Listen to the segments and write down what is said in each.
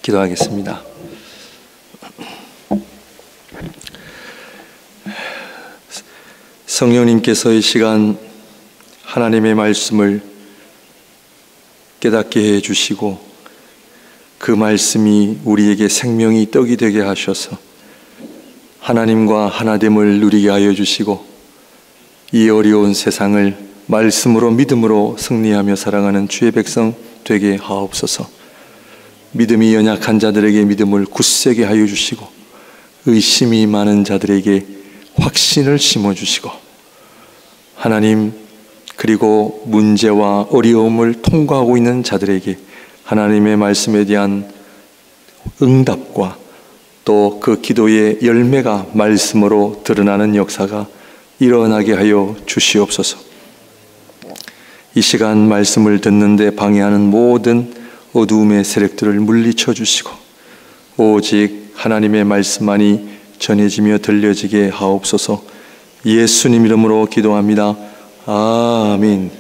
기도하겠습니다. 성령님께서 이 시간 하나님의 말씀을 깨닫게 해주시고 그 말씀이 우리에게 생명이 떡이 되게 하셔서 하나님과 하나됨을 누리게 하여 주시고 이 어려운 세상을 말씀으로 믿음으로 승리하며 살아가는 주의 백성 되게 하옵소서. 믿음이 연약한 자들에게 믿음을 굳세게 하여 주시고 의심이 많은 자들에게 확신을 심어주시고 하나님, 그리고 문제와 어려움을 통과하고 있는 자들에게 하나님의 말씀에 대한 응답과 또 그 기도의 열매가 말씀으로 드러나는 역사가 일어나게 하여 주시옵소서. 이 시간 말씀을 듣는데 방해하는 모든 어두움의 세력들을 물리쳐 주시고 오직 하나님의 말씀만이 전해지며 들려지게 하옵소서. 예수님 이름으로 기도합니다. 아멘.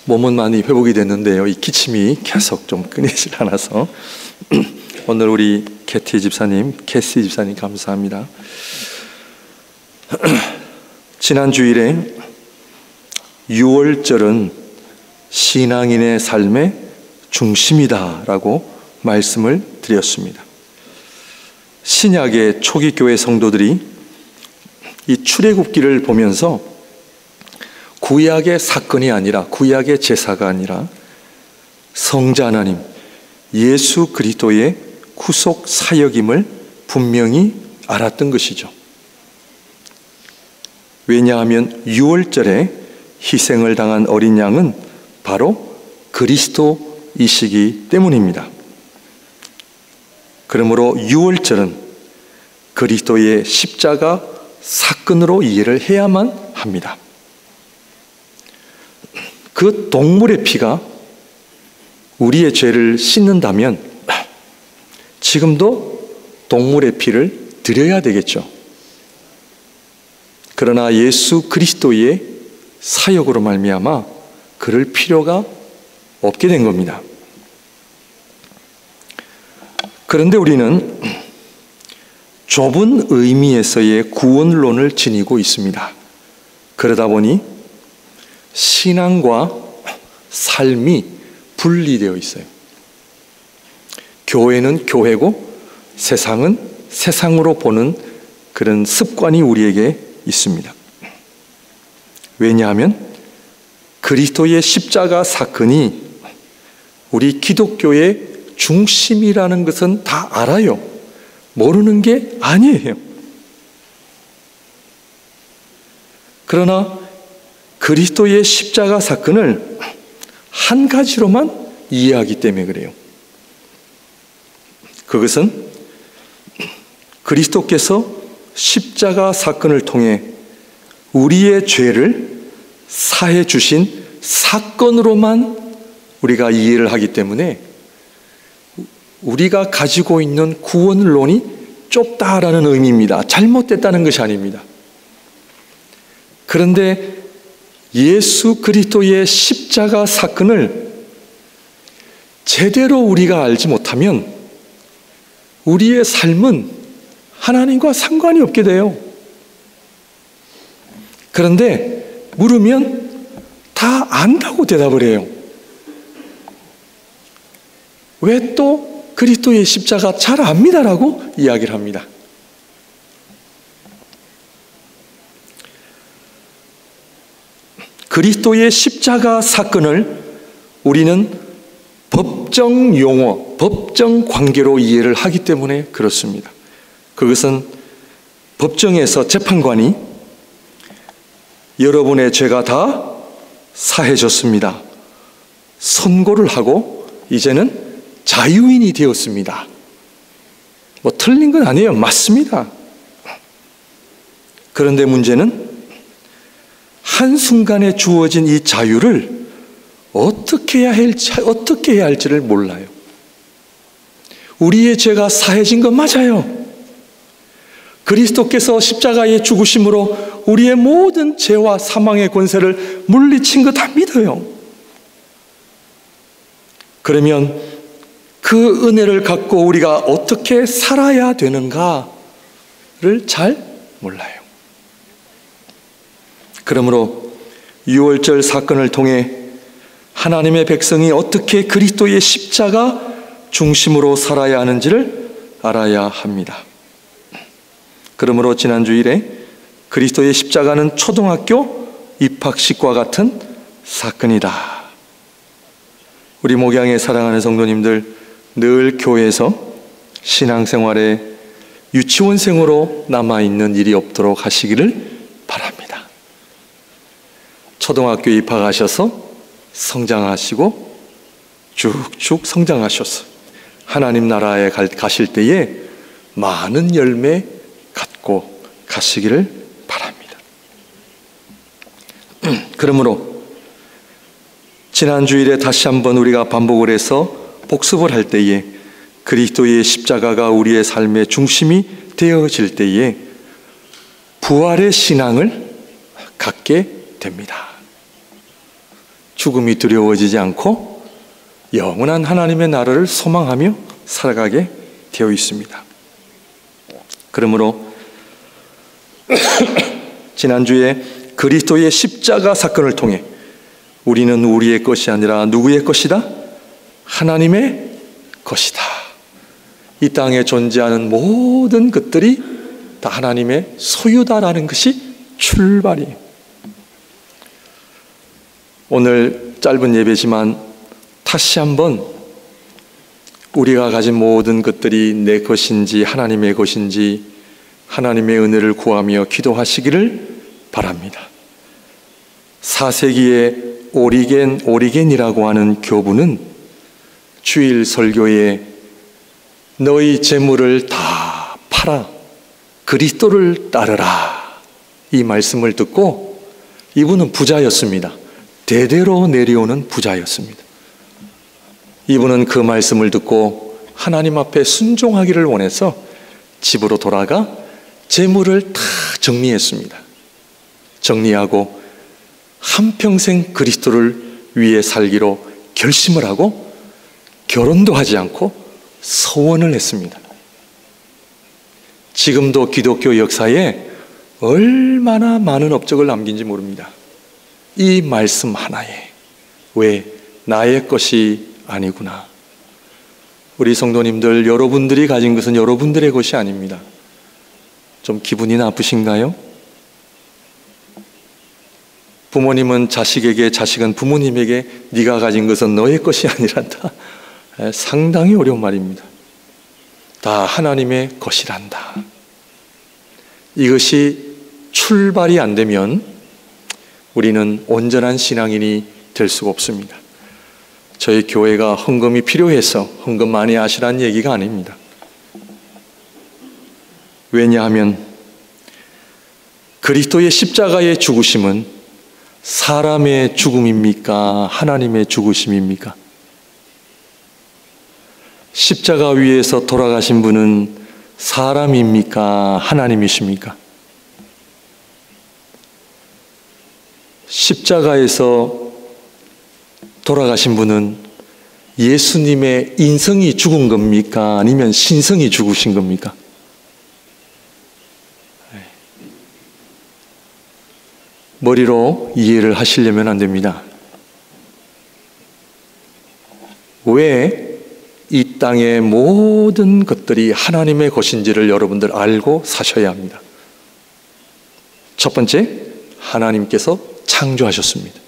몸은 많이 회복이 됐는데요, 이 기침이 계속 좀 끊이질 않아서 오늘 우리 캐시 집사님 감사합니다. 지난 주일에 6월절은 신앙인의 삶의 중심이다라고 말씀을 드렸습니다. 신약의 초기 교회 성도들이 이 출애굽기를 보면서 구약의 사건이 아니라, 구약의 제사가 아니라 성자 하나님 예수 그리스도의 구속 사역임을 분명히 알았던 것이죠. 왜냐하면 6월절에 희생을 당한 어린 양은 바로 그리스도이시기 때문입니다. 그러므로 6월절은 그리스도의 십자가 사건으로 이해를 해야만 합니다. 그 동물의 피가 우리의 죄를 씻는다면 지금도 동물의 피를 드려야 되겠죠. 그러나 예수 그리스도의 사역으로 말미암아 그럴 필요가 없게 된 겁니다. 그런데 우리는 좁은 의미에서의 구원론을 지니고 있습니다. 그러다 보니 신앙과 삶이 분리되어 있어요. 교회는 교회고 세상은 세상으로 보는 그런 습관이 우리에게 있습니다. 왜냐하면 그리스도의 십자가 사건이 우리 기독교의 중심이라는 것은 다 알아요. 모르는 게 아니에요. 그러나 그리스도의 십자가 사건을 한 가지로만 이해하기 때문에 그래요. 그것은 그리스도께서 십자가 사건을 통해 우리의 죄를 사해 주신 사건으로만 우리가 이해를 하기 때문에 우리가 가지고 있는 구원론이 좁다라는 의미입니다. 잘못됐다는 것이 아닙니다. 그런데 예수 그리스도의 십자가 사건을 제대로 우리가 알지 못하면 우리의 삶은 하나님과 상관이 없게 돼요. 그런데 물으면 다 안다고 대답을 해요. 왜 또 그리스도의 십자가 잘 압니다라고 이야기를 합니다. 그리스도의 십자가 사건을 우리는 법정 용어, 법정 관계로 이해를 하기 때문에 그렇습니다. 그것은 법정에서 재판관이 여러분의 죄가 다 사해졌습니다. 선고를 하고 이제는 자유인이 되었습니다. 뭐 틀린 건 아니에요. 맞습니다. 그런데 문제는 한순간에 주어진 이 자유를 어떻게 해야 할지를 몰라요. 우리의 죄가 사해진 건 맞아요. 그리스도께서 십자가의 죽으심으로 우리의 모든 죄와 사망의 권세를 물리친 것 다 믿어요. 그러면 그 은혜를 갖고 우리가 어떻게 살아야 되는가를 잘 몰라요. 그러므로 유월절 사건을 통해 하나님의 백성이 어떻게 그리스도의 십자가 중심으로 살아야 하는지를 알아야 합니다. 그러므로 지난 주일에 그리스도의 십자가는 초등학교 입학식과 같은 사건이다. 우리 목양의 사랑하는 성도님들, 늘 교회에서 신앙생활에 유치원생으로 남아있는 일이 없도록 하시기를 바랍니다. 초등학교 입학하셔서 성장하시고 쭉쭉 성장하셔서 하나님 나라에 가실 때에 많은 열매 갖고 가시기를 바랍니다. 그러므로 지난 주일에 다시 한번 우리가 반복을 해서 복습을 할 때에 그리스도의 십자가가 우리의 삶의 중심이 되어질 때에 부활의 신앙을 갖게 됩니다. 죽음이 두려워지지 않고 영원한 하나님의 나라를 소망하며 살아가게 되어 있습니다. 그러므로 지난주에 그리스도의 십자가 사건을 통해 우리는 우리의 것이 아니라 누구의 것이다? 하나님의 것이다. 이 땅에 존재하는 모든 것들이 다 하나님의 소유다라는 것이 출발이에요. 오늘 짧은 예배지만 다시 한번 우리가 가진 모든 것들이 내 것인지 하나님의 것인지 하나님의 은혜를 구하며 기도하시기를 바랍니다. 4세기의 오리겐이라고 하는 교부는 주일 설교에 너희 재물을 다 팔아 그리스도를 따르라 이 말씀을 듣고 이분은 부자였습니다. 대대로 내려오는 부자였습니다. 이분은 그 말씀을 듣고 하나님 앞에 순종하기를 원해서 집으로 돌아가 재물을 다 정리했습니다. 정리하고 한평생 그리스도를 위해 살기로 결심을 하고 결혼도 하지 않고 서원을 했습니다. 지금도 기독교 역사에 얼마나 많은 업적을 남긴지 모릅니다. 이 말씀 하나에 왜 나의 것이 아니구나. 우리 성도님들, 여러분들이 가진 것은 여러분들의 것이 아닙니다. 좀 기분이 나쁘신가요? 부모님은 자식에게, 자식은 부모님에게 네가 가진 것은 너의 것이 아니란다. 상당히 어려운 말입니다. 다 하나님의 것이란다. 이것이 출발이 안 되면 우리는 온전한 신앙인이 될 수가 없습니다. 저희 교회가 헌금이 필요해서 헌금 많이 하시라는 얘기가 아닙니다. 왜냐하면 그리스도의 십자가의 죽으심은 사람의 죽음입니까? 하나님의 죽으심입니까? 십자가 위에서 돌아가신 분은 사람입니까? 하나님이십니까? 십자가에서 돌아가신 분은 예수님의 인성이 죽은 겁니까? 아니면 신성이 죽으신 겁니까? 머리로 이해를 하시려면 안 됩니다. 왜 이 땅의 모든 것들이 하나님의 것인지를 여러분들 알고 사셔야 합니다. 첫 번째, 하나님께서 창조하셨습니다.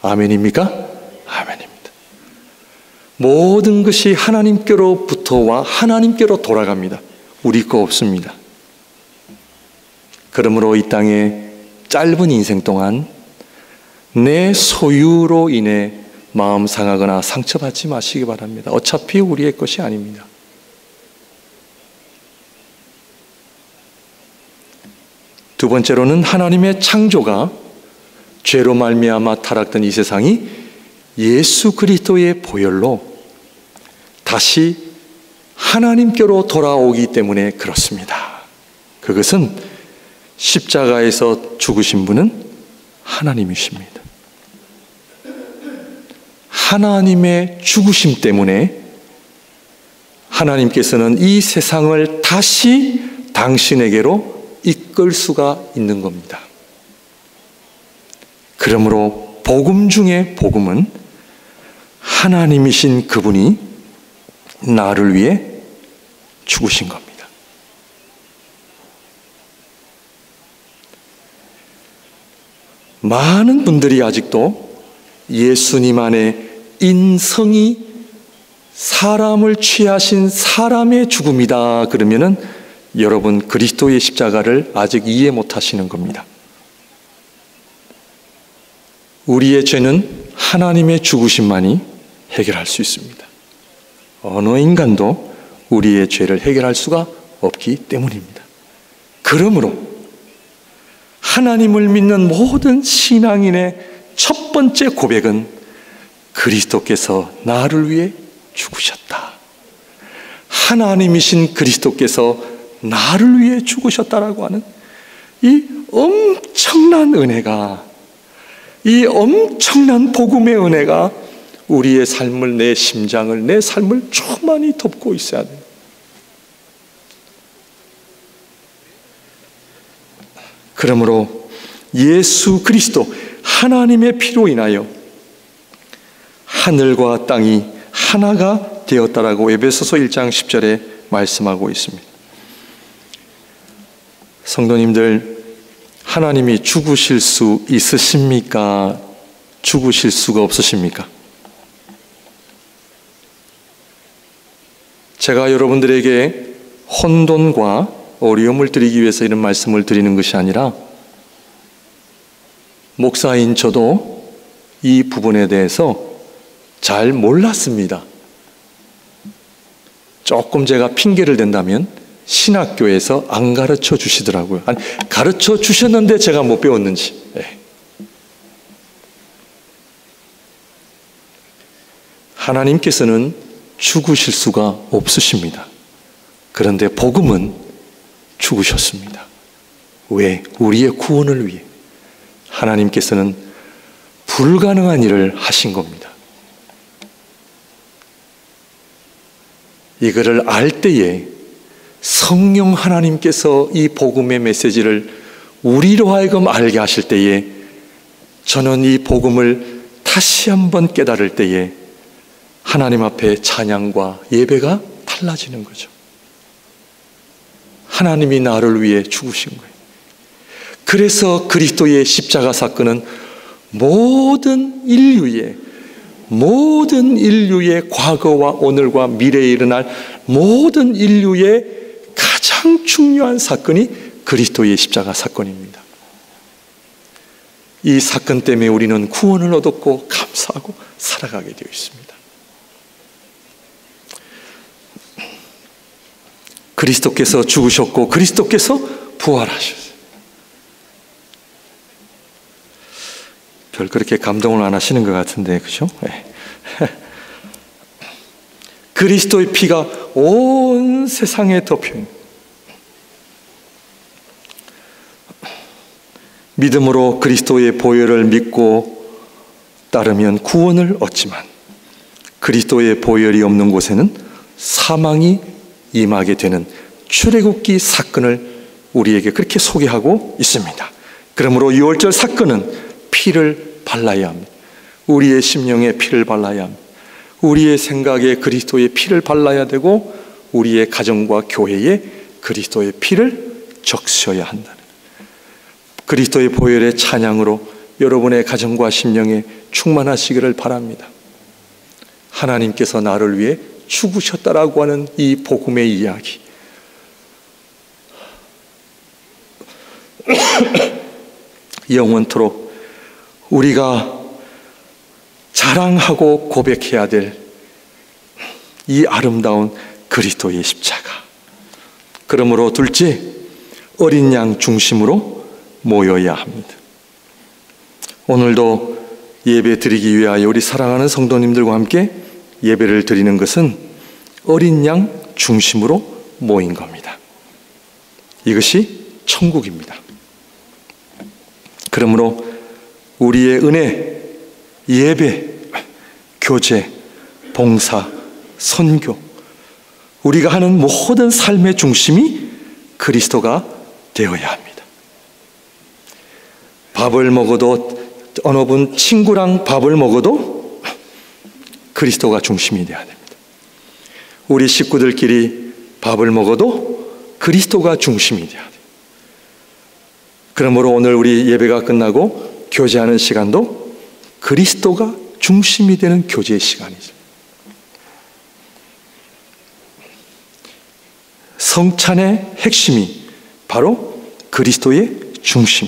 아멘입니까? 아멘입니다. 모든 것이 하나님께로부터와 하나님께로 돌아갑니다. 우리 거 없습니다. 그러므로 이 땅에 짧은 인생 동안 내 소유로 인해 마음 상하거나 상처받지 마시기 바랍니다. 어차피 우리의 것이 아닙니다. 두 번째로는 하나님의 창조가 죄로 말미암아 타락된 이 세상이 예수 그리스도의 보혈로 다시 하나님께로 돌아오기 때문에 그렇습니다. 그것은 십자가에서 죽으신 분은 하나님이십니다. 하나님의 죽으심 때문에 하나님께서는 이 세상을 다시 당신에게로 이끌 수가 있는 겁니다. 그러므로 복음 중에 복음은 하나님이신 그분이 나를 위해 죽으신 겁니다. 많은 분들이 아직도 예수님 안에 인성이 사람을 취하신 사람의 죽음이다 그러면은 여러분 그리스도의 십자가를 아직 이해 못 하시는 겁니다. 우리의 죄는 하나님의 죽으심만이 해결할 수 있습니다. 어느 인간도 우리의 죄를 해결할 수가 없기 때문입니다. 그러므로 하나님을 믿는 모든 신앙인의 첫 번째 고백은 그리스도께서 나를 위해 죽으셨다. 하나님이신 그리스도께서 나를 위해 죽으셨다라고 하는 이 엄청난 은혜가, 이 엄청난 복음의 은혜가 우리의 삶을, 내 심장을, 내 삶을 충만히 덮고 있어야 돼요. 그러므로 예수 그리스도 하나님의 피로 인하여 하늘과 땅이 하나가 되었다라고 에베소서 1장 10절에 말씀하고 있습니다. 성도님들, 하나님이 죽으실 수 있으십니까? 죽으실 수가 없으십니까? 제가 여러분들에게 혼돈과 어려움을 드리기 위해서 이런 말씀을 드리는 것이 아니라 목사인 저도 이 부분에 대해서 잘 몰랐습니다. 조금 제가 핑계를 댄다면 신학교에서 안 가르쳐 주시더라고요. 아니, 가르쳐 주셨는데 제가 못 배웠는지. 네. 하나님께서는 죽으실 수가 없으십니다. 그런데 복음은 죽으셨습니다. 왜? 우리의 구원을 위해. 하나님께서는 불가능한 일을 하신 겁니다. 이거를 알 때에 성령 하나님께서 이 복음의 메시지를 우리로 하여금 알게 하실 때에 저는 이 복음을 다시 한번 깨달을 때에 하나님 앞에 찬양과 예배가 달라지는 거죠. 하나님이 나를 위해 죽으신 거예요. 그래서 그리스도의 십자가 사건은 모든 인류의 과거와 오늘과 미래에 일어날 모든 인류의 가장 중요한 사건이 그리스도의 십자가 사건입니다. 이 사건 때문에 우리는 구원을 얻었고 감사하고 살아가게 되어 있습니다. 그리스도께서 죽으셨고 그리스도께서 부활하셨어요. 별 그렇게 감동을 안 하시는 것 같은데, 그죠? 네. 그리스도의 피가 온 세상에 덮여요. 믿음으로 그리스도의 보혈을 믿고 따르면 구원을 얻지만 그리스도의 보혈이 없는 곳에는 사망이 임하게 되는 출애굽기 사건을 우리에게 그렇게 소개하고 있습니다. 그러므로 6월절 사건은 피를 발라야 합니다. 우리의 심령에 피를 발라야 합니다. 우리의 생각에 그리스도의 피를 발라야 되고 우리의 가정과 교회에 그리스도의 피를 적셔야 한다는, 그리스도의 보혈의 찬양으로 여러분의 가정과 심령에 충만하시기를 바랍니다. 하나님께서 나를 위해 죽으셨다라고 하는 이 복음의 이야기, 영원토록 우리가 자랑하고 고백해야 될 이 아름다운 그리스도의 십자가. 그러므로 둘째, 어린 양 중심으로 모여야 합니다. 오늘도 예배 드리기 위하여 우리 사랑하는 성도님들과 함께 예배를 드리는 것은 어린 양 중심으로 모인 겁니다. 이것이 천국입니다. 그러므로 우리의 은혜, 예배, 교제, 봉사, 선교, 우리가 하는 모든 삶의 중심이 그리스도가 되어야 합니다. 밥을 먹어도, 어느 분 친구랑 밥을 먹어도 그리스도가 중심이 되어야 됩니다. 우리 식구들끼리 밥을 먹어도 그리스도가 중심이 되어야 돼요. 그러므로 오늘 우리 예배가 끝나고 교제하는 시간도 그리스도가 중심이 되는 교제의 시간이죠. 성찬의 핵심이 바로 그리스도의 중심,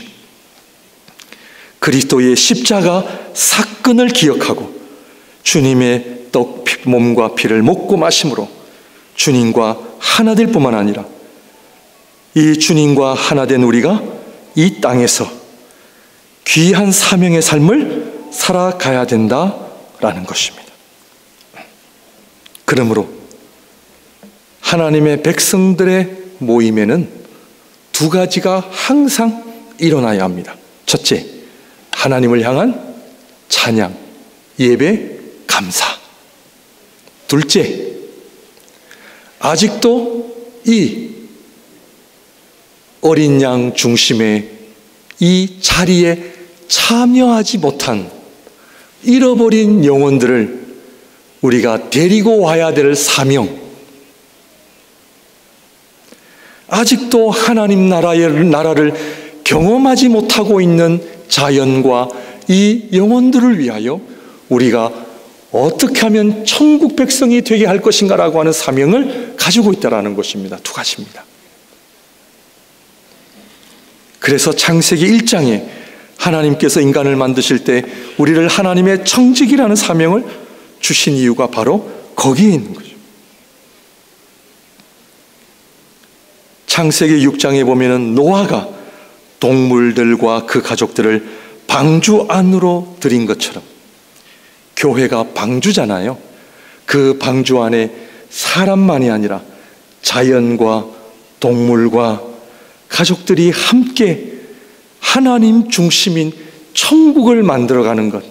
그리스도의 십자가 사건을 기억하고 주님의 몸과 피를 먹고 마심으로 주님과 하나 될 뿐만 아니라 이 주님과 하나 된 우리가 이 땅에서 귀한 사명의 삶을 살아가야 된다라는 것입니다. 그러므로 하나님의 백성들의 모임에는 두 가지가 항상 일어나야 합니다. 첫째, 하나님을 향한 찬양, 예배, 감사. 둘째, 아직도 이 어린 양 중심의 이 자리에 참여하지 못한 잃어버린 영혼들을 우리가 데리고 와야 될 사명, 아직도 하나님 나라를 경험하지 못하고 있는 자연과 이 영혼들을 위하여 우리가 어떻게 하면 천국 백성이 되게 할 것인가라고 하는 사명을 가지고 있다는 것입니다. 두 가지입니다. 그래서 창세기 1장에 하나님께서 인간을 만드실 때 우리를 하나님의 청직이라는 사명을 주신 이유가 바로 거기에 있는 거죠. 창세기 6장에 보면은 노아가 동물들과 그 가족들을 방주 안으로 들인 것처럼 교회가 방주잖아요. 그 방주 안에 사람만이 아니라 자연과 동물과 가족들이 함께 하나님 중심인 천국을 만들어가는 것,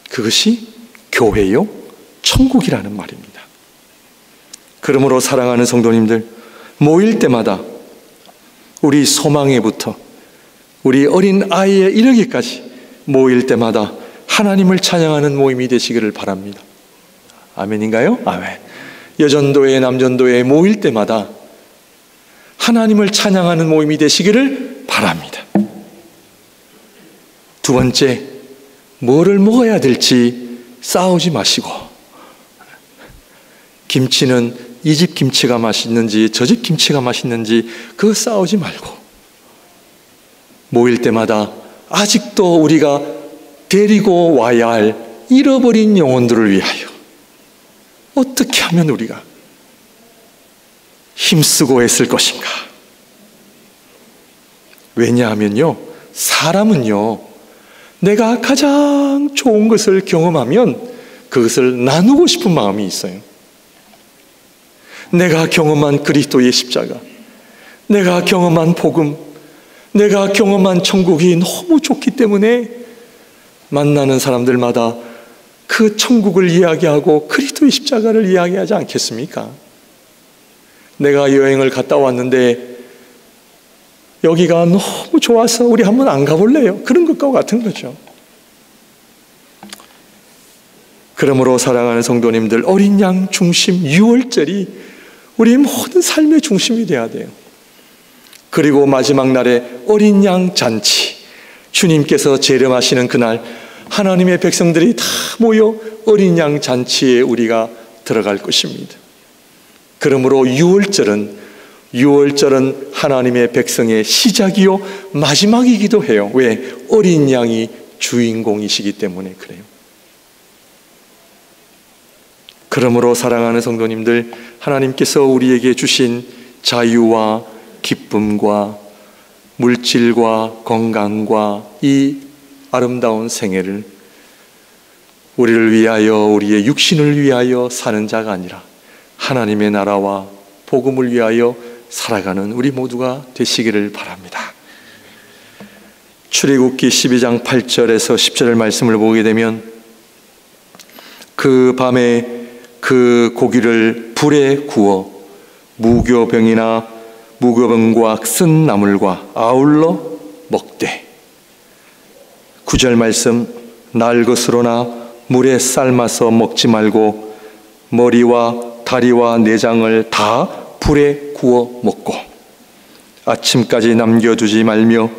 그것이 교회요 천국이라는 말입니다. 그러므로 사랑하는 성도님들, 모일 때마다 우리 소망회부터 우리 어린 아이에 이르기까지 모일 때마다 하나님을 찬양하는 모임이 되시기를 바랍니다. 아멘인가요? 아멘. 여전도회, 남전도회 모일 때마다 하나님을 찬양하는 모임이 되시기를 바랍니다. 두 번째, 뭐를 먹어야 될지 싸우지 마시고, 김치는 이 집 김치가 맛있는지 저 집 김치가 맛있는지 그거 싸우지 말고, 모일 때마다 아직도 우리가 데리고 와야 할 잃어버린 영혼들을 위하여 어떻게 하면 우리가 힘쓰고 애쓸 것인가. 왜냐하면요, 사람은요, 내가 가장 좋은 것을 경험하면 그것을 나누고 싶은 마음이 있어요. 내가 경험한 그리스도의 십자가, 내가 경험한 복음, 내가 경험한 천국이 너무 좋기 때문에 만나는 사람들마다 그 천국을 이야기하고 그리스도의 십자가를 이야기하지 않겠습니까? 내가 여행을 갔다 왔는데 여기가 너무 좋아서 우리 한번 안 가볼래요? 그런 것과 같은 거죠. 그러므로 사랑하는 성도님들, 어린 양 중심 유월절이 우리 모든 삶의 중심이 되어야 돼요. 그리고 마지막 날에 어린 양 잔치, 주님께서 재림하시는 그날 하나님의 백성들이 다 모여 어린 양 잔치에 우리가 들어갈 것입니다. 그러므로 유월절은 하나님의 백성의 시작이요 마지막이기도 해요. 왜? 어린 양이 주인공이시기 때문에 그래요. 그러므로 사랑하는 성도님들, 하나님께서 우리에게 주신 자유와 기쁨과 물질과 건강과 이 아름다운 생애를 우리를 위하여, 우리의 육신을 위하여 사는 자가 아니라 하나님의 나라와 복음을 위하여 살아가는 우리 모두가 되시기를 바랍니다. 출애굽기 12장 8절에서 10절의 말씀을 보게 되면 그 밤에 그 고기를 불에 구워 무교병과 쓴 나물과 아울러 먹되 9절 말씀 날 것으로나 물에 삶아서 먹지 말고 머리와 다리와 내장을 다 불에 구워 먹고 아침까지 남겨두지 말며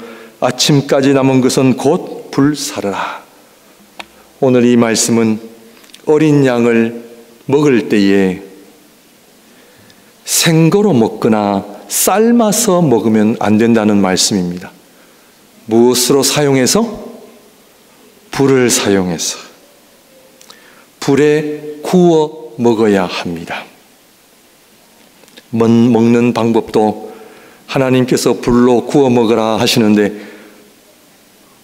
아침까지 남은 것은 곧 불사르라. 오늘 이 말씀은 어린 양을 먹을 때에 생거로 먹거나 삶아서 먹으면 안 된다는 말씀입니다. 무엇으로 사용해서? 불을 사용해서 불에 구워 먹어야 합니다. 먹는 방법도 하나님께서 불로 구워 먹으라 하시는데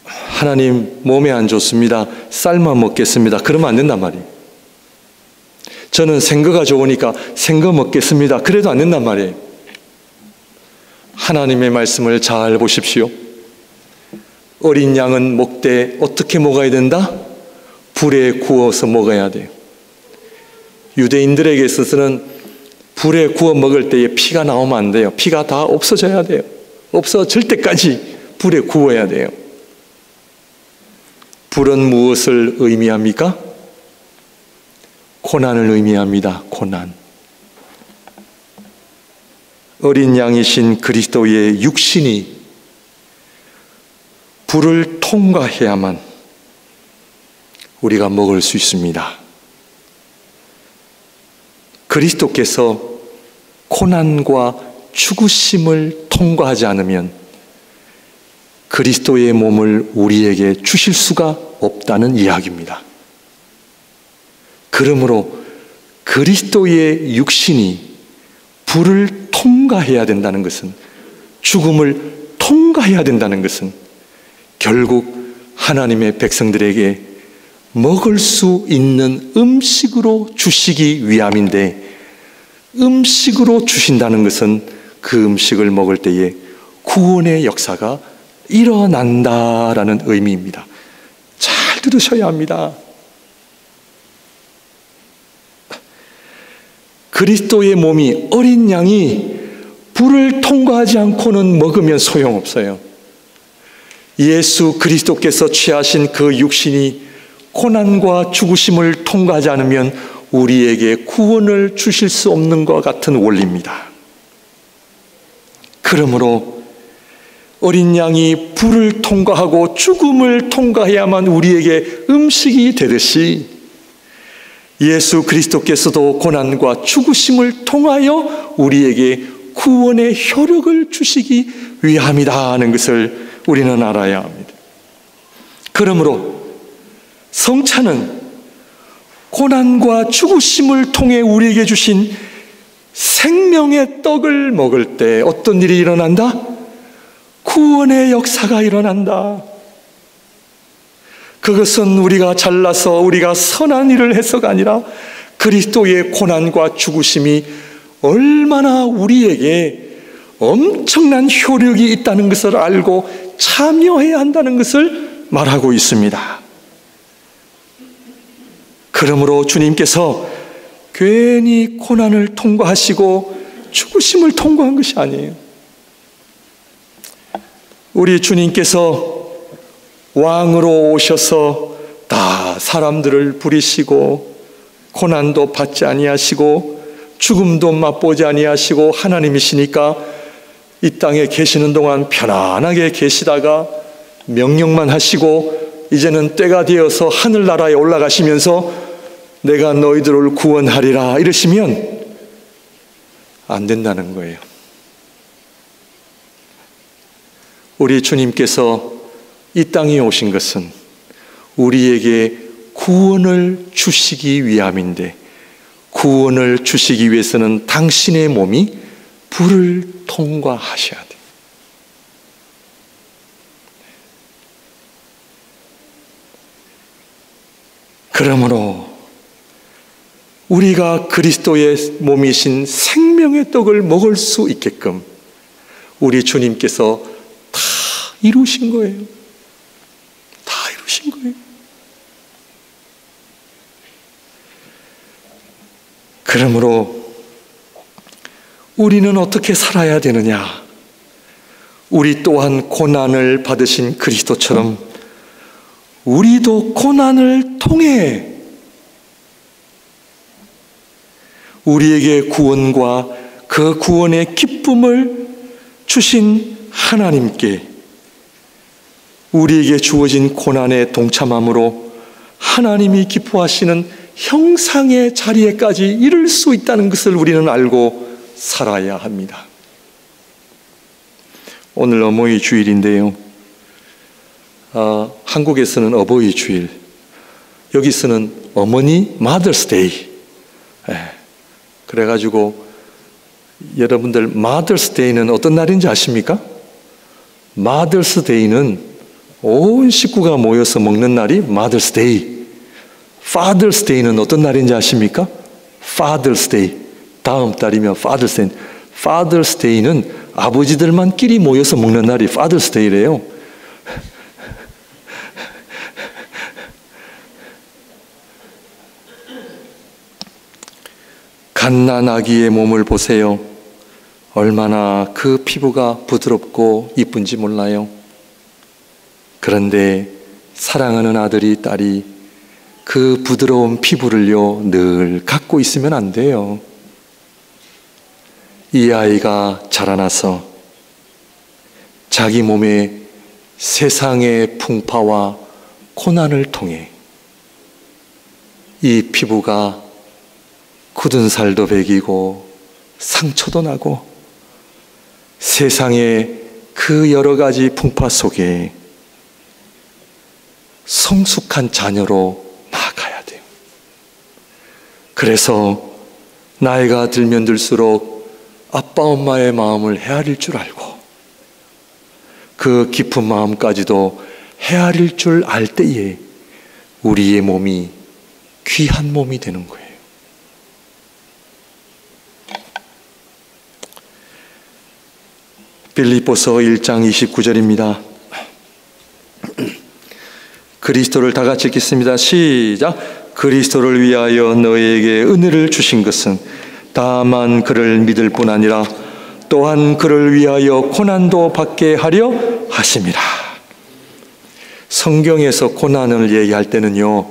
하나님 몸에 안 좋습니다. 삶아 먹겠습니다. 그러면 안 된단 말이에요. 저는 생거가 좋으니까 생거 먹겠습니다. 그래도 안 된단 말이에요. 하나님의 말씀을 잘 보십시오. 어린 양은 먹되 어떻게 먹어야 된다? 불에 구워서 먹어야 돼요. 유대인들에게 있어서는 불에 구워 먹을 때에 피가 나오면 안 돼요. 피가 다 없어져야 돼요. 없어질 때까지 불에 구워야 돼요. 불은 무엇을 의미합니까? 고난을 의미합니다. 고난. 어린 양이신 그리스도의 육신이 불을 통과해야만 우리가 먹을 수 있습니다. 그리스도께서 고난과 죽으심을 통과하지 않으면 그리스도의 몸을 우리에게 주실 수가 없다는 이야기입니다. 그러므로 그리스도의 육신이 불을 통과해야 된다는 것은, 죽음을 통과해야 된다는 것은 결국 하나님의 백성들에게 먹을 수 있는 음식으로 주시기 위함인데, 음식으로 주신다는 것은 그 음식을 먹을 때에 구원의 역사가 일어난다라는 의미입니다. 잘 들으셔야 합니다. 그리스도의 몸이, 어린 양이 불을 통과하지 않고는 먹으면 소용없어요. 예수 그리스도께서 취하신 그 육신이 고난과 죽으심을 통과하지 않으면 우리에게 구원을 주실 수 없는 것 같은 원리입니다. 그러므로 어린 양이 불을 통과하고 죽음을 통과해야만 우리에게 음식이 되듯이 예수 그리스도께서도 고난과 죽으심을 통하여 우리에게 구원의 효력을 주시기 위함이다 하는 것을 우리는 알아야 합니다. 그러므로 성찬은 고난과 죽으심을 통해 우리에게 주신 생명의 떡을 먹을 때 어떤 일이 일어난다? 구원의 역사가 일어난다. 그것은 우리가 잘나서 우리가 선한 일을 해서가 아니라 그리스도의 고난과 죽으심이 얼마나 우리에게 엄청난 효력이 있다는 것을 알고 참여해야 한다는 것을 말하고 있습니다. 그러므로 주님께서 괜히 고난을 통과하시고 죽으심을 통과한 것이 아니에요. 우리 주님께서 왕으로 오셔서 다 사람들을 부리시고 고난도 받지 아니하시고 죽음도 맛보지 아니하시고 하나님이시니까 이 땅에 계시는 동안 편안하게 계시다가 명령만 하시고 이제는 때가 되어서 하늘나라에 올라가시면서 내가 너희들을 구원하리라 이러시면 안 된다는 거예요. 우리 주님께서 이 땅에 오신 것은 우리에게 구원을 주시기 위함인데, 구원을 주시기 위해서는 당신의 몸이 불을 통과하셔야 돼요. 그러므로 우리가 그리스도의 몸이신 생명의 떡을 먹을 수 있게끔 우리 주님께서 다 이루신 거예요. 다 이루신 거예요. 그러므로 우리는 어떻게 살아야 되느냐? 우리 또한 고난을 받으신 그리스도처럼 우리도 고난을 통해 우리에게 구원과 그 구원의 기쁨을 주신 하나님께 우리에게 주어진 고난에 동참함으로 하나님이 기뻐하시는 형상의 자리에까지 이를 수 있다는 것을 우리는 알고 살아야 합니다. 오늘 어머니 주일인데요. 한국에서는 어버이 주일, 여기서는 어머니 마더스데이. 그래가지고 여러분들 마더스데이는 어떤 날인지 아십니까? 마더스데이는 온 식구가 모여서 먹는 날이 마더스데이. 파더스데이는 어떤 날인지 아십니까? 파더스데이. 다음 달이면 파더스데이. 파더스데이는 아버지들만끼리 모여서 먹는 날이 파더스데이래요. 갓난 아기의 몸을 보세요. 얼마나 그 피부가 부드럽고 이쁜지 몰라요. 그런데 사랑하는 아들이 딸이 그 부드러운 피부를요 늘 갖고 있으면 안 돼요. 이 아이가 자라나서 자기 몸에 세상의 풍파와 고난을 통해 이 피부가 굳은 살도 배기고 상처도 나고 세상의 그 여러 가지 풍파 속에 성숙한 자녀로 나아가야 돼요. 그래서 나이가 들면 들수록 아빠 엄마의 마음을 헤아릴 줄 알고 그 깊은 마음까지도 헤아릴 줄 알 때에 우리의 몸이 귀한 몸이 되는 거예요. 빌립보서 1장 29절입니다. 그리스도를 다 같이 읽겠습니다. 시작. 그리스도를 위하여 너희에게 은혜를 주신 것은 다만 그를 믿을 뿐 아니라 또한 그를 위하여 고난도 받게 하려 하심이라. 성경에서 고난을 얘기할 때는요,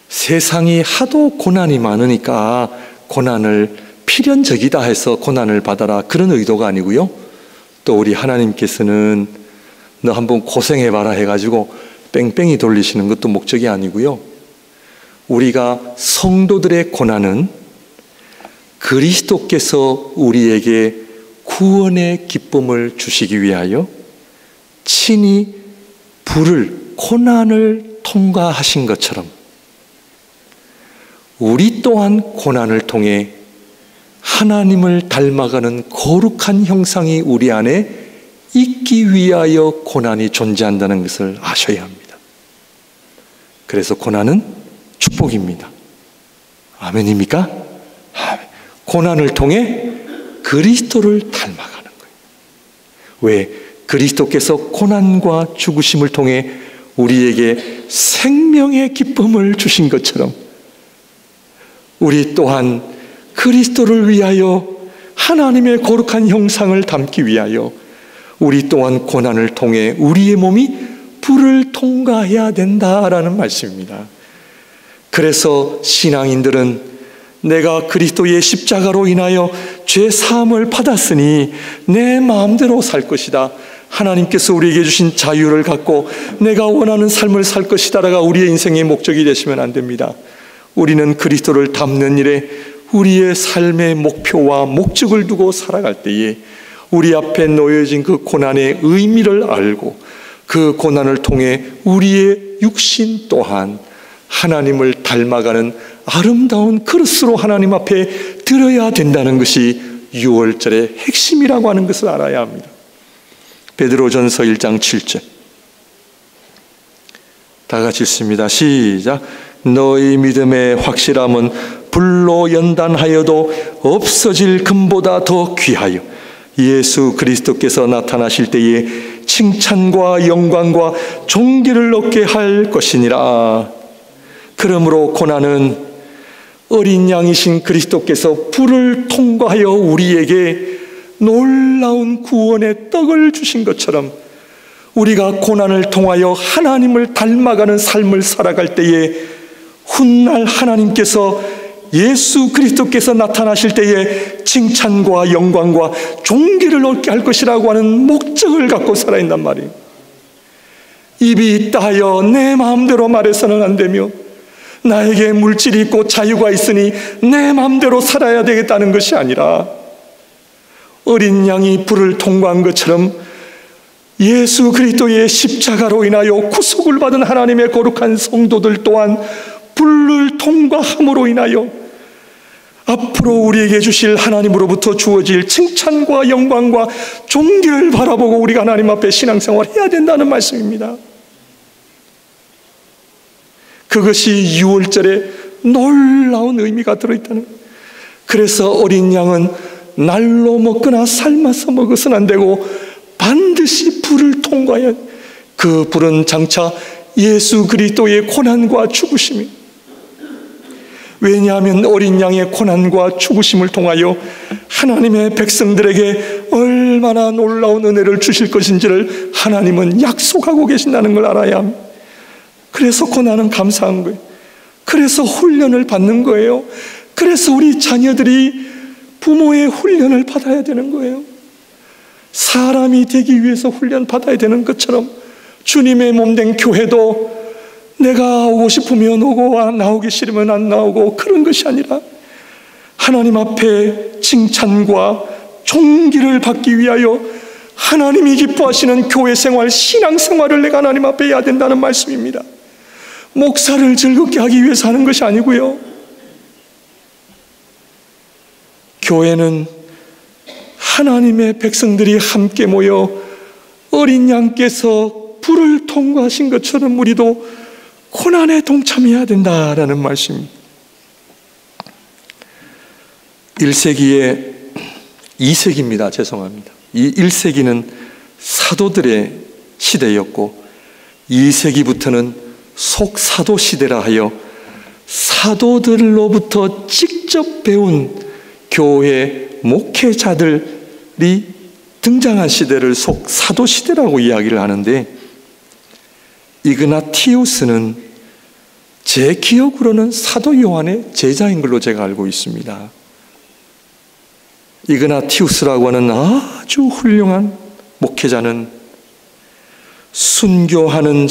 세상이 하도 고난이 많으니까 고난을 필연적이다 해서 고난을 받아라 그런 의도가 아니고요, 또 우리 하나님께서는 너 한번 고생해봐라 해가지고 뺑뺑이 돌리시는 것도 목적이 아니고요, 우리가 성도들의 고난은 그리스도께서 우리에게 구원의 기쁨을 주시기 위하여 친히 고난을 통과하신 것처럼 우리 또한 고난을 통해 하나님을 닮아가는 거룩한 형상이 우리 안에 있기 위하여 고난이 존재한다는 것을 아셔야 합니다. 그래서 고난은 축복입니다. 아멘입니까? 아멘. 고난을 통해 그리스도를 닮아가는 거예요. 왜? 그리스도께서 고난과 죽으심을 통해 우리에게 생명의 기쁨을 주신 것처럼 우리 또한 그리스도를 위하여 하나님의 거룩한 형상을 담기 위하여 우리 또한 고난을 통해 우리의 몸이 불을 통과해야 된다라는 말씀입니다. 그래서 신앙인들은 내가 그리스도의 십자가로 인하여 죄 사함을 받았으니 내 마음대로 살 것이다, 하나님께서 우리에게 주신 자유를 갖고 내가 원하는 삶을 살 것이다라가 우리의 인생의 목적이 되시면 안 됩니다. 우리는 그리스도를 닮는 일에 우리의 삶의 목표와 목적을 두고 살아갈 때에 우리 앞에 놓여진 그 고난의 의미를 알고 그 고난을 통해 우리의 육신 또한 하나님을 닮아가는 아름다운 그릇으로 하나님 앞에 드려야 된다는 것이 6월절의 핵심이라고 하는 것을 알아야 합니다. 베드로전서 1장 7절 다 같이 읽습니다. 시작. 너희 믿음의 확실함은 불 불로 연단하여도 없어질 금보다 더 귀하여 예수 그리스도께서 나타나실 때에 칭찬과 영광과 존귀를 얻게 할 것이니라. 그러므로 고난은 어린 양이신 그리스도께서 불을 통과하여 우리에게 놀라운 구원의 떡을 주신 것처럼 우리가 고난을 통하여 하나님을 닮아가는 삶을 살아갈 때에 훗날 하나님께서 예수 그리스도께서 나타나실 때에 칭찬과 영광과 존귀를 얻게 할 것이라고 하는 목적을 갖고 살아야 한단 말이에요. 입이 있다 하여 내 마음대로 말해서는 안 되며 나에게 물질이 있고 자유가 있으니 내 마음대로 살아야 되겠다는 것이 아니라 어린 양이 불을 통과한 것처럼 예수 그리스도의 십자가로 인하여 구속을 받은 하나님의 거룩한 성도들 또한 불을 통과함으로 인하여 앞으로 우리에게 주실 하나님으로부터 주어질 칭찬과 영광과 존귀를 바라보고 우리가 하나님 앞에 신앙생활을 해야 된다는 말씀입니다. 그것이 유월절에 놀라운 의미가 들어있다는 거예요. 그래서 어린 양은 날로 먹거나 삶아서 먹어서는 안 되고 반드시 불을 통과해야 해요. 그 불은 장차 예수 그리스도의 고난과 죽으심이, 왜냐하면 어린 양의 고난과 죽으심을 통하여 하나님의 백성들에게 얼마나 놀라운 은혜를 주실 것인지를 하나님은 약속하고 계신다는 걸 알아야 합니다. 그래서 고난은 감사한 거예요. 그래서 훈련을 받는 거예요. 그래서 우리 자녀들이 부모의 훈련을 받아야 되는 거예요. 사람이 되기 위해서 훈련 받아야 되는 것처럼 주님의 몸된 교회도 내가 오고 싶으면 오고 나오기 싫으면 안 나오고 그런 것이 아니라 하나님 앞에 칭찬과 존귀를 받기 위하여 하나님이 기뻐하시는 교회 생활, 신앙 생활을 내가 하나님 앞에 해야 된다는 말씀입니다. 목사를 즐겁게 하기 위해서 하는 것이 아니고요. 교회는 하나님의 백성들이 함께 모여 어린 양께서 불을 통과하신 것처럼 우리도 고난에 동참해야 된다라는 말씀입니다. 2세기입니다. 죄송합니다. 이 1세기는 사도들의 시대였고 2세기부터는 속사도 시대라 하여 사도들로부터 직접 배운 교회 목회자들이 등장한 시대를 속사도 시대라고 이야기를 하는데, 이그나티우스는 제 기억으로는 사도 요한의 제자인 걸로 제가 알고 있습니다. 이그나티우스라고 하는 아주 훌륭한 목회자는 순교하는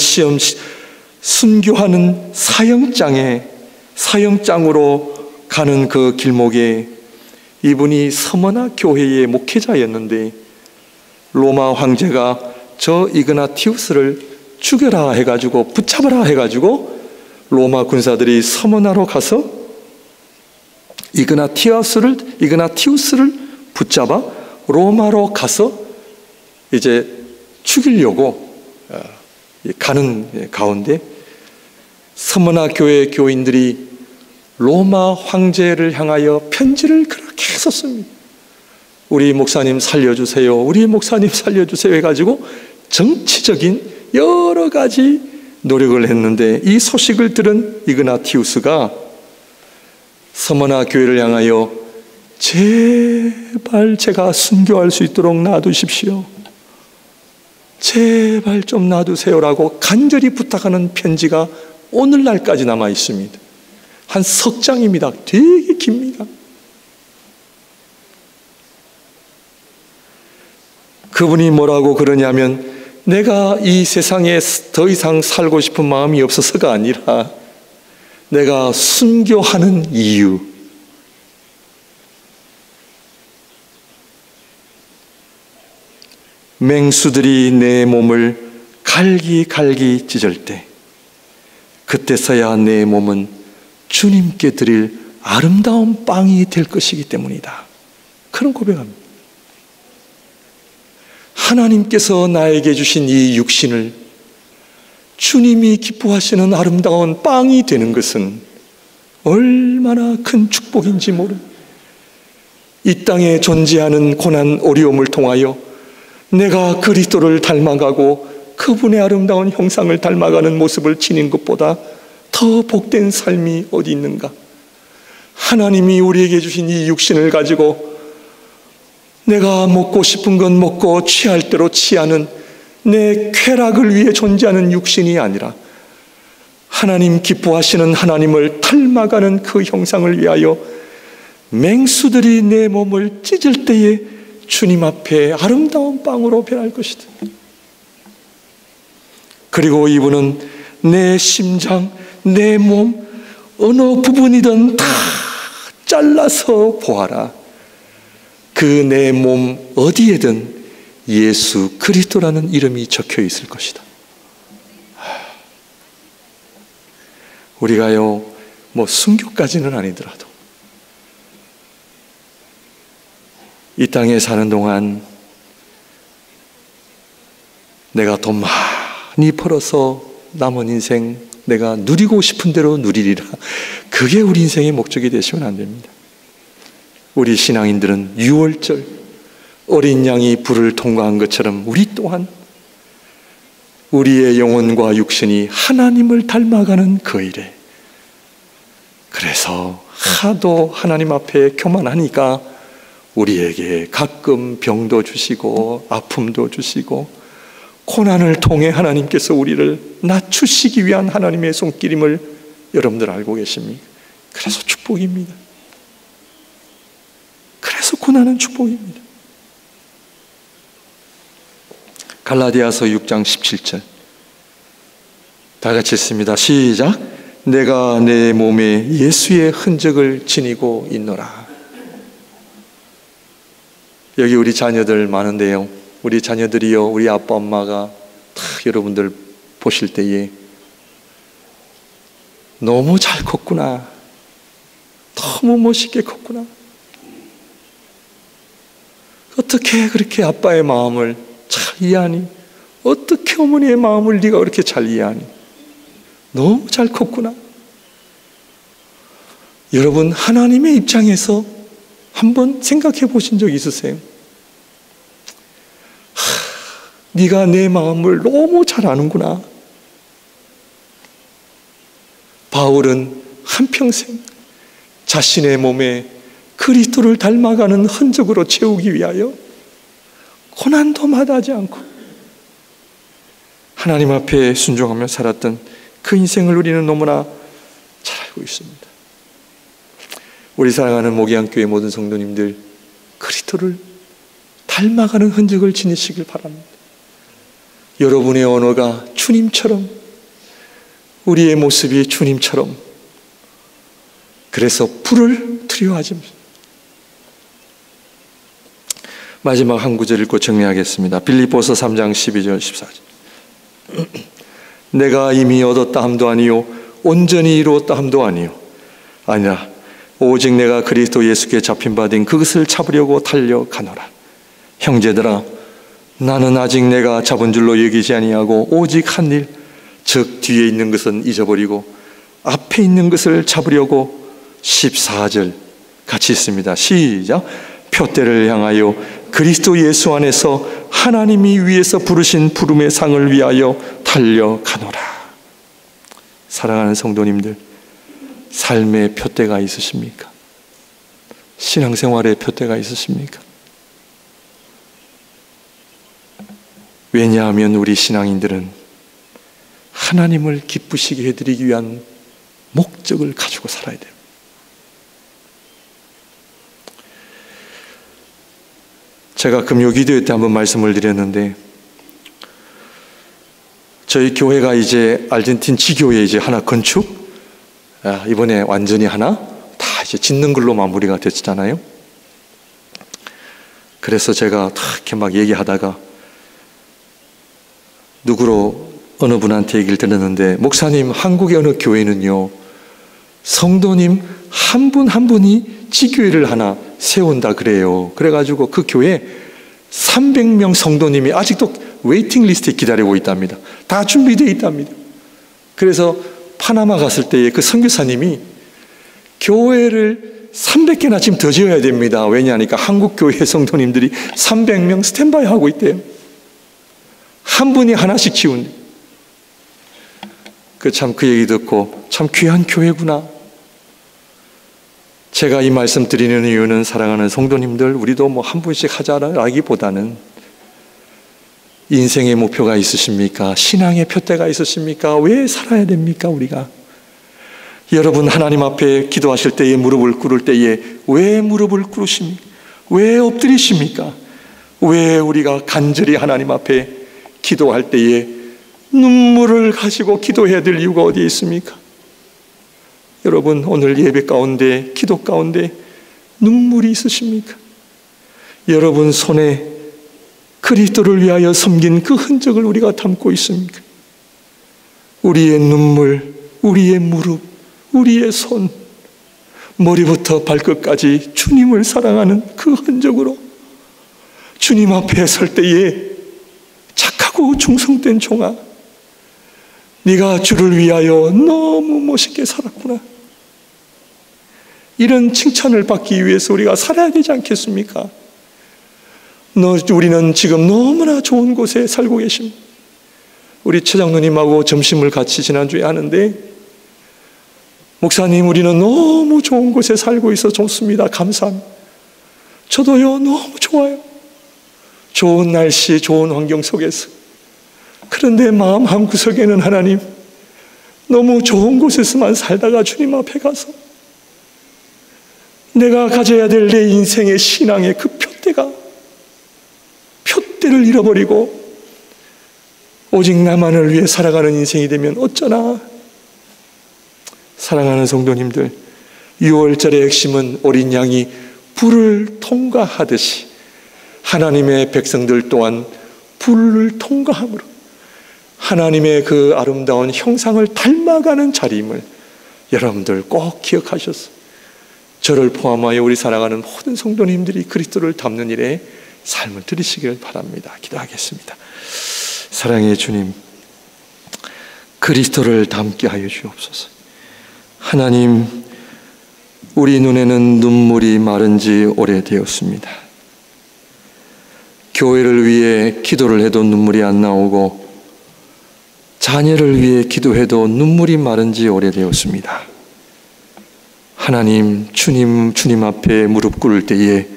사형장으로 가는 그 길목에 이분이 서머나 교회의 목회자였는데 로마 황제가 저 이그나티우스를 죽여라 해가지고 붙잡아라 해가지고 로마 군사들이 서머나로 가서 이그나티우스를 붙잡아 로마로 가서 이제 죽이려고 가는 가운데 서머나 교회 교인들이 로마 황제를 향하여 편지를 그렇게 썼습니다. 우리 목사님 살려주세요, 우리 목사님 살려주세요 해가지고 정치적인 여러 가지 노력을 했는데, 이 소식을 들은 이그나티우스가 서머나 교회를 향하여 제발 제가 순교할 수 있도록 놔두십시오, 제발 좀 놔두세요라고 간절히 부탁하는 편지가 오늘날까지 남아 있습니다. 한 석 장입니다. 되게 깁니다. 그분이 뭐라고 그러냐면, 내가 이 세상에 더 이상 살고 싶은 마음이 없어서가 아니라 내가 순교하는 이유, 맹수들이 내 몸을 갈기갈기 찢을 때 그때서야 내 몸은 주님께 드릴 아름다운 빵이 될 것이기 때문이다. 그런 고백합니다. 하나님께서 나에게 주신 이 육신을 주님이 기뻐하시는 아름다운 빵이 되는 것은 얼마나 큰 축복인지 모릅니다. 이 땅에 존재하는 고난 어려움을 통하여 내가 그리스도를 닮아가고 그분의 아름다운 형상을 닮아가는 모습을 지닌 것보다 더 복된 삶이 어디 있는가? 하나님이 우리에게 주신 이 육신을 가지고 내가 먹고 싶은 건 먹고 취할 대로 취하는 내 쾌락을 위해 존재하는 육신이 아니라 하나님 기뻐하시는 하나님을 닮아가는 그 형상을 위하여 맹수들이 내 몸을 찢을 때에 주님 앞에 아름다운 빵으로 변할 것이다. 그리고 이분은 내 심장, 내 몸 어느 부분이든 다 잘라서 보아라. 그 내 몸 어디에든 예수 그리스도라는 이름이 적혀 있을 것이다. 우리가요, 뭐 순교까지는 아니더라도 이 땅에 사는 동안 내가 돈 많이 벌어서 남은 인생 내가 누리고 싶은 대로 누리리라. 그게 우리 인생의 목적이 되시면 안 됩니다. 우리 신앙인들은 유월절 어린 양이 불을 통과한 것처럼 우리 또한 우리의 영혼과 육신이 하나님을 닮아가는 그 일에, 그래서 하도 하나님 앞에 교만하니까 우리에게 가끔 병도 주시고 아픔도 주시고 고난을 통해 하나님께서 우리를 낮추시기 위한 하나님의 손길임을 여러분들 알고 계십니까? 그래서 축복입니다. 그래서 고난은 축복입니다. 갈라디아서 6장 17절 다 같이 읽습니다. 시작. 내가 내 몸에 예수의 흔적을 지니고 있노라. 여기 우리 자녀들 많은데요, 우리 자녀들이요, 우리 아빠 엄마가 다 여러분들 보실 때에 너무 잘 컸구나, 너무 멋있게 컸구나, 어떻게 그렇게 아빠의 마음을 잘 이해하니, 어떻게 어머니의 마음을 네가 그렇게 잘 이해하니, 너무 잘 컸구나. 여러분, 하나님의 입장에서 한번 생각해 보신 적 있으세요? 네가 내 마음을 너무 잘 아는구나. 바울은 한평생 자신의 몸에 그리스도를 닮아가는 흔적으로 채우기 위하여 고난도 마다하지 않고 하나님 앞에 순종하며 살았던 그 인생을 우리는 너무나 잘 알고 있습니다. 우리 사랑하는 목양교회 모든 성도님들, 그리스도를 닮아가는 흔적을 지니시길 바랍니다. 여러분의 언어가 주님처럼, 우리의 모습이 주님처럼, 그래서 불을 두려워하지 마십시오. 마지막 한 구절 읽고 정리하겠습니다. 빌립보서 3장 12절 14절 내가 이미 얻었다 함도 아니요 온전히 이루었다 함도 아니요 아니라 오직 내가 그리스도 예수께 잡힌 바 된 그것을 잡으려고 달려가노라. 형제들아, 나는 아직 내가 잡은 줄로 여기지 아니하고 오직 한 일, 즉 뒤에 있는 것은 잊어버리고 앞에 있는 것을 잡으려고. 14절 같이 있습니다. 시작. 표대를 향하여 그리스도 예수 안에서 하나님이 위에서 부르신 부름의 상을 위하여 달려가노라. 사랑하는 성도님들, 삶의 표대가 있으십니까? 신앙생활의 표대가 있으십니까? 왜냐하면 우리 신앙인들은 하나님을 기쁘시게 해드리기 위한 목적을 가지고 살아야 돼요. 제가 금요기도회 때 한번 말씀을 드렸는데, 저희 교회가 이제 아르헨틴 지교회 이제 하나 건축, 이번에 완전히 하나 다 이제 짓는 걸로 마무리가 됐잖아요. 그래서 제가 다 이렇게 막 얘기하다가 누구로 어느 분한테 얘기를 들었는데, 목사님, 한국의 어느 교회는요 성도님 한 분 한 분이 지교회를 하나 세운다 그래요. 그래가지고 그 교회 300명 성도님이 아직도 웨이팅 리스트에 기다리고 있답니다. 다 준비되어 있답니다. 그래서 파나마 갔을 때에 그 선교사님이 교회를 300개나 지금 더 지어야 됩니다. 왜냐하니까 한국교회 성도님들이 300명 스탠바이 하고 있대요. 한 분이 하나씩 지운대. 그 얘기 듣고 참 귀한 교회구나. 제가 이 말씀 드리는 이유는 사랑하는 성도님들, 우리도 뭐 한 분씩 하자라기보다는 인생의 목표가 있으십니까? 신앙의 표대가 있으십니까? 왜 살아야 됩니까, 우리가? 여러분, 하나님 앞에 기도하실 때에, 무릎을 꿇을 때에 왜 무릎을 꿇으십니까? 왜 엎드리십니까? 왜 우리가 간절히 하나님 앞에 기도할 때에 눈물을 가지고 기도해야 될 이유가 어디에 있습니까? 여러분, 오늘 예배 가운데, 기도 가운데 눈물이 있으십니까? 여러분 손에 그리스도를 위하여 섬긴 그 흔적을 우리가 담고 있습니까? 우리의 눈물, 우리의 무릎, 우리의 손, 머리부터 발끝까지 주님을 사랑하는 그 흔적으로 주님 앞에 설 때에 착하고 충성된 종아, 네가 주를 위하여 너무 멋있게 살았구나, 이런 칭찬을 받기 위해서 우리가 살아야 되지 않겠습니까? 우리는 지금 너무나 좋은 곳에 살고 계십니다. 우리 최 장로님하고 점심을 같이 지난주에 하는데, 목사님, 우리는 너무 좋은 곳에 살고 있어 좋습니다. 감사합니다. 저도요, 너무 좋아요. 좋은 날씨, 좋은 환경 속에서. 그런데 마음 한구석에는 하나님, 너무 좋은 곳에서만 살다가 주님 앞에 가서 내가 가져야 될 내 인생의 신앙의 그 표대를 잃어버리고 오직 나만을 위해 살아가는 인생이 되면 어쩌나. 사랑하는 성도님들, 6월절의 핵심은 어린 양이 불을 통과하듯이 하나님의 백성들 또한 불을 통과함으로 하나님의 그 아름다운 형상을 닮아가는 자리임을 여러분들 꼭 기억하셔서 저를 포함하여 우리 사랑하는 모든 성도님들이 그리스도를 닮는 일에 삶을 들이시길 바랍니다. 기도하겠습니다. 사랑의 주님, 그리스도를 닮게 하여 주옵소서. 하나님, 우리 눈에는 눈물이 마른 지 오래되었습니다. 교회를 위해 기도를 해도 눈물이 안 나오고 자녀를 위해 기도해도 눈물이 마른 지 오래되었습니다. 하나님, 주님 앞에 무릎 꿇을 때에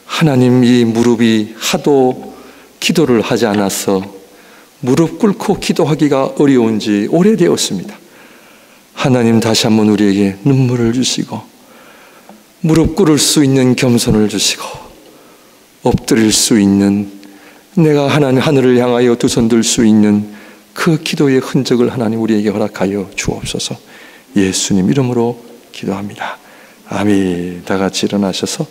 하나님, 이 무릎이 하도 기도를 하지 않아서 무릎 꿇고 기도하기가 어려운 지 오래되었습니다. 하나님, 다시 한번 우리에게 눈물을 주시고 무릎 꿇을 수 있는 겸손을 주시고 엎드릴 수 있는, 내가 하나님 하늘을 향하여 두 손 들 수 있는 그 기도의 흔적을 하나님 우리에게 허락하여 주옵소서. 예수님 이름으로 기도합니다. 아멘. 다 같이 일어나셔서